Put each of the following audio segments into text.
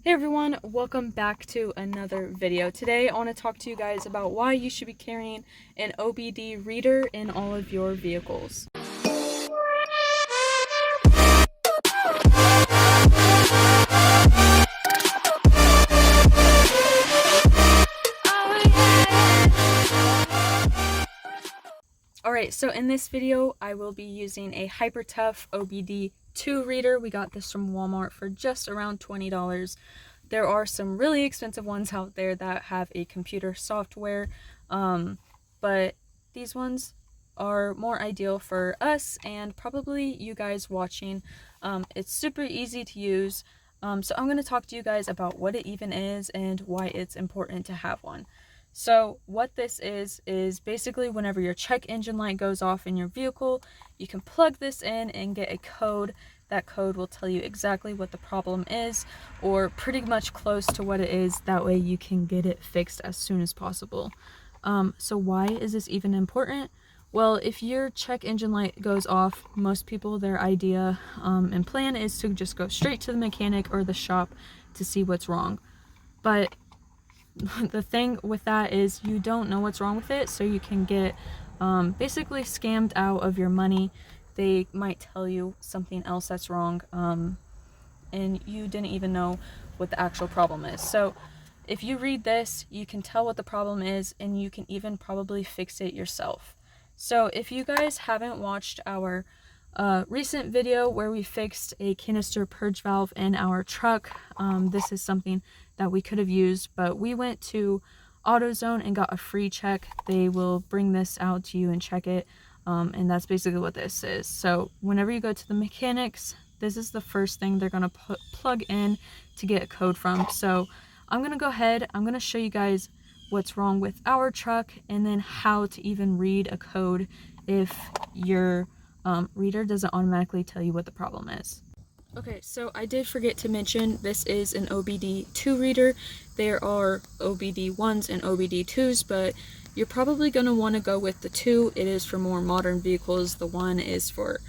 Hey everyone, welcome back to another video. Today I want to talk to you guys about why you should be carrying an OBD reader in all of your vehicles. Alright, so in this video I will be using a hyper tough OBD II reader. We got this from Walmart for just around $20. There are some really expensive ones out there that have a computer software, but these ones are more ideal for us and probably you guys watching. It's super easy to use, so I'm going to talk to you guys about what it even is and why it's important to have one. So what this is basically whenever your check engine light goes off in your vehicle, you can plug this in and get a code. That code will tell you exactly what the problem is, or pretty much close to what it is. That way you can get it fixed as soon as possible. So why is this even important? Well, if your check engine light goes off, most people, their idea and plan is to just go straight to the mechanic or the shop to see what's wrong. But the thing with that is you don't know what's wrong with it, so you can get basically scammed out of your money. They might tell you something else that's wrong, and you didn't even know what the actual problem is. So if you read this, you can tell what the problem is, and you can even probably fix it yourself. So if you guys haven't watched our recent video where we fixed a canister purge valve in our truck, this is something that we could have used, but we went to AutoZone and got a free check. They will bring this out to you and check it, and that's basically what this is. So whenever you go to the mechanics, this is the first thing they're going to plug in to get a code from. So I'm going to go ahead, I'm going to show you guys what's wrong with our truck and then how to even read a code if your reader doesn't automatically tell you what the problem is. Okay, so I did forget to mention this is an OBD II reader. There are OBD 1s and OBD 2s, but you're probably going to want to go with the 2. It is for more modern vehicles. The 1 is for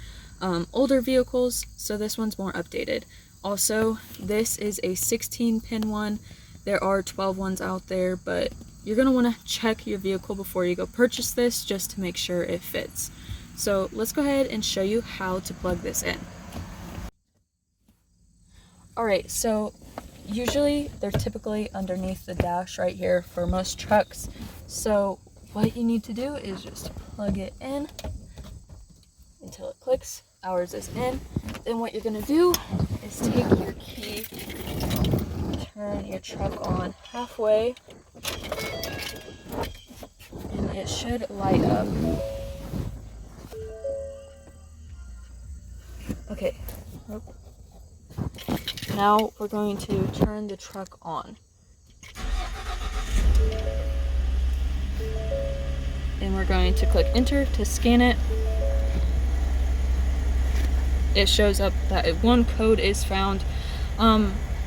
older vehicles, so this one's more updated. Also, this is a 16-pin one. There are 12 ones out there, but you're going to want to check your vehicle before you go purchase this just to make sure it fits. So let's go ahead and show you how to plug this in. Alright, so usually they're typically underneath the dash right here for most trucks. So what you need to do is just plug it in until it clicks. Ours is in. Then what you're going to do is take your key, turn your truck on halfway, and it should light up. Okay. Now we're going to turn the truck on. And we're going to click enter to scan it. It shows up that one code is found.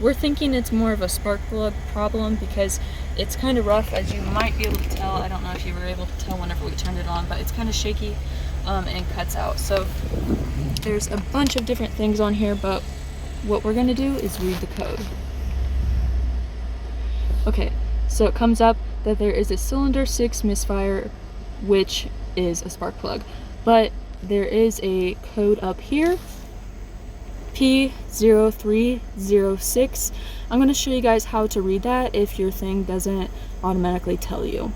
We're thinking it's more of a spark plug problem because it's kind of rough, as you might be able to tell. I don't know if you were able to tell whenever we turned it on, but it's kind of shaky and cuts out. So there's a bunch of different things on here, but what we're going to do is read the code. Okay, so it comes up that there is a cylinder 6 misfire, which is a spark plug, but there is a code up here, P0306. I'm going to show you guys how to read that if your thing doesn't automatically tell you.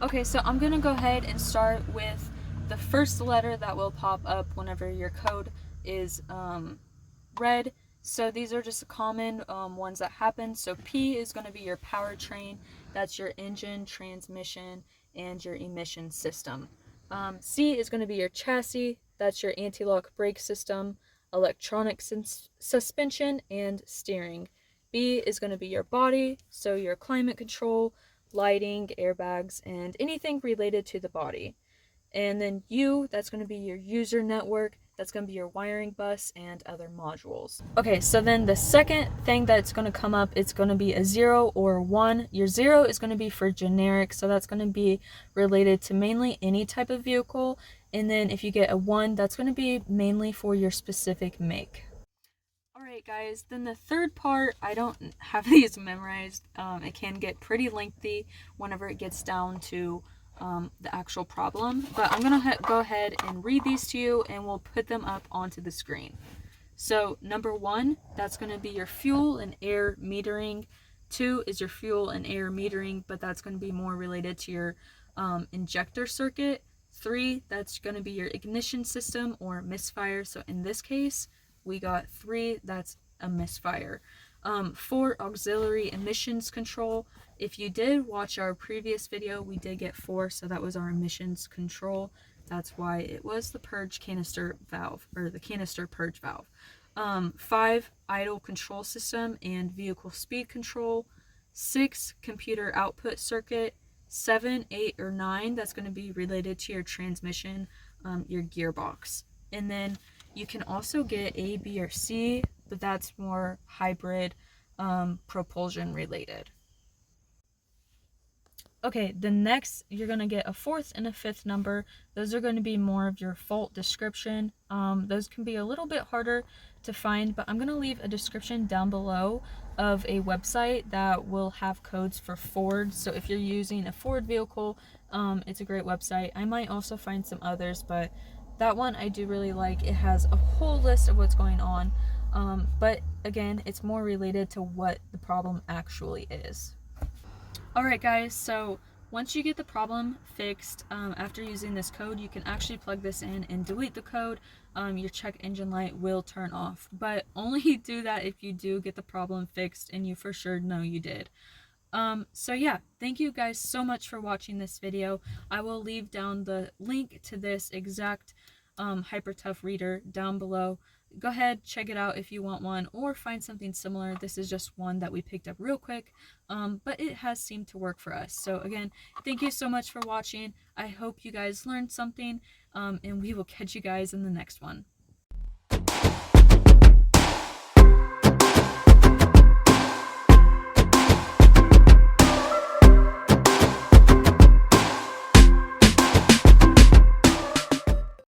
Okay, so I'm going to go ahead and start with the first letter that will pop up whenever your code is read. So these are just common ones that happen. So P is going to be your powertrain. That's your engine, transmission, and your emission system. C is going to be your chassis. That's your anti-lock brake system, electronic suspension, and steering. B is going to be your body. So your climate control, lighting, airbags, and anything related to the body. And then U, that's going to be your user network, that's going to be your wiring bus and other modules. Okay, so then the second thing that's going to come up, it's going to be a 0 or 1. Your 0 is going to be for generic, so that's going to be related to mainly any type of vehicle. And then if you get a 1, that's going to be mainly for your specific make. Alright guys, then the third part, I don't have these memorized. It can get pretty lengthy whenever it gets down to the actual problem, but I'm gonna go ahead and read these to you and we'll put them up onto the screen. So number 1, that's going to be your fuel and air metering. 2 is your fuel and air metering, but that's going to be more related to your injector circuit. 3, that's going to be your ignition system or misfire. So in this case, we got 3, that's a misfire. 4, auxiliary emissions control. If you did watch our previous video, we did get 4, so that was our emissions control. That's why it was the purge canister valve, or the canister purge valve. 5, idle control system and vehicle speed control. 6, computer output circuit. 7, 8, or 9, that's going to be related to your transmission, your gearbox. And then you can also get A, B, or C, but that's more hybrid propulsion related. Okay, the next, you're going to get a 4th and a 5th number. Those are going to be more of your fault description. Those can be a little bit harder to find, but I'm going to leave a description down below of a website that will have codes for Ford. So if you're using a Ford vehicle, it's a great website. I might also find some others, but that one I do really like. It has a whole list of what's going on, but again, it's more related to what the problem actually is. Alright guys, so once you get the problem fixed, after using this code, you can actually plug this in and delete the code. Your check engine light will turn off, but only do that if you do get the problem fixed and you for sure know you did. So yeah, thank you guys so much for watching this video. I will leave down the link to this exact HyperTough reader down below. Go ahead, check it out if you want one or find something similar. This is just one that we picked up real quick, but it has seemed to work for us. So again, thank you so much for watching. I hope you guys learned something, and we will catch you guys in the next one.